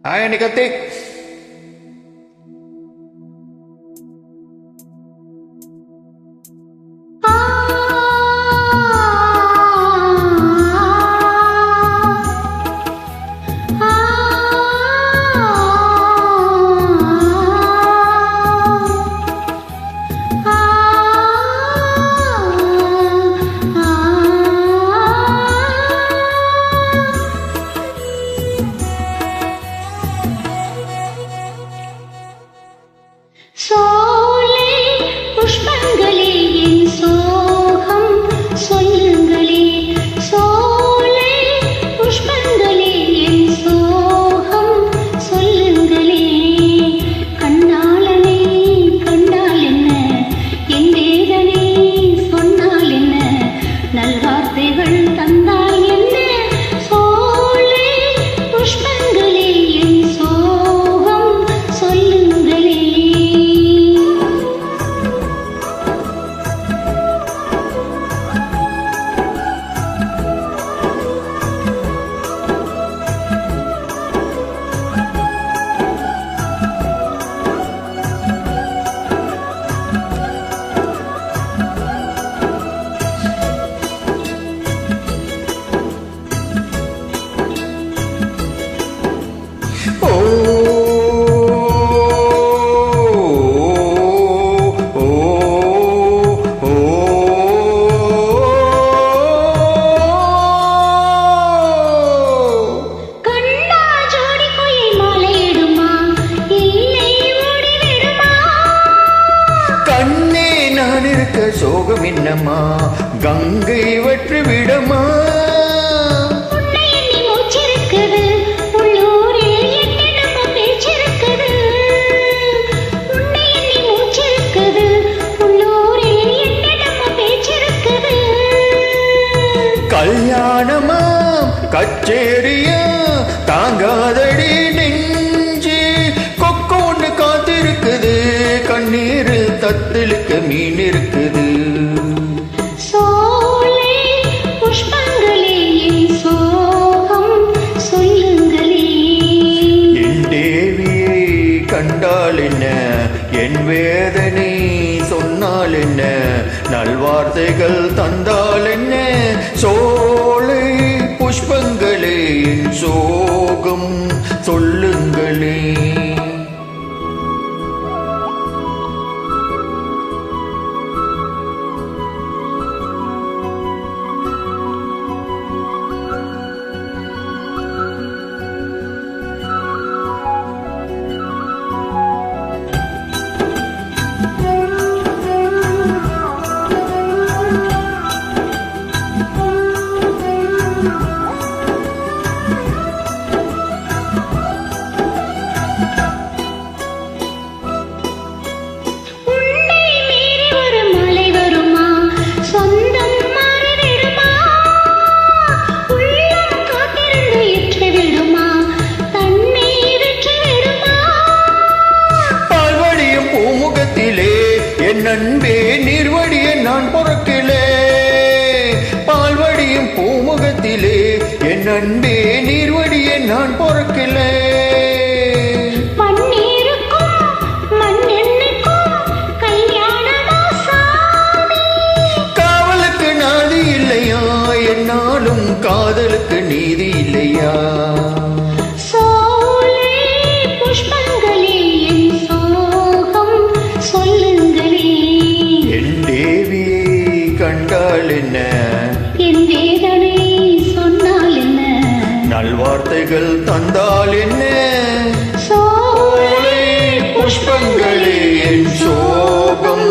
Hai Anik Atik. சோலை புஷ்பங்களே என் சோகம் சொல்லுங்களே சோலை புஷ்பங்களே என் சோகம் சொல்லுங்களே கண்ணாளனை கண்டால் என்ன என் வேதனை சொன்னால் என்ன நல்வார்த்தைகள் தந்தால் என்ன சோலை புஷ்பங்களே என் சோகம் சொல்லுங்களே. சோகம் என்னம்மா கங்கை வற்றி விடமா உன்னை எண்ணி மூச்சிருக்குது உள்ளூரில் என்னென்ன பேச்சிருக்குது உன்னை எண்ணி மூச்சிருக்குது உள்ளூரில் என்னென்ன பேச்சிருக்குது கல்யாணமா கச்சேரியா தாங்காதடி நெஞ்சு கொக்கு ஒண்ணு காத்திருக்குது கண்ணீர் தத்தலுக்கு மீன் இருக்குது. சோலை புஷ்பங்களே என் சோகம் சொல்லுங்களே. என் தேவியை கண்டால் என்ன என் வேதனை சொன்னால் என்ன நல்வார்த்தைகள் தந்தால் என்ன சோலை புஷ்பங்களே என் சோகம் சொல்லுங்களே. என் அன்பே நீர்வடிய நான் பொறக்கிலே பால்வடியும் பூமுகத்திலே என் அன்பே நீர்வடிய நான் பொறக்கிலே காவலுக்கு நாதி இல்லையா என்னாலும் காதலுக்கு நீதி இல்லையா. கண்டால் என்ன என் வேதனை சொன்னால் என்ன நல்வார்த்தைகள் தந்தால் என்ன சோலை புஷ்பங்களே என் சோகம்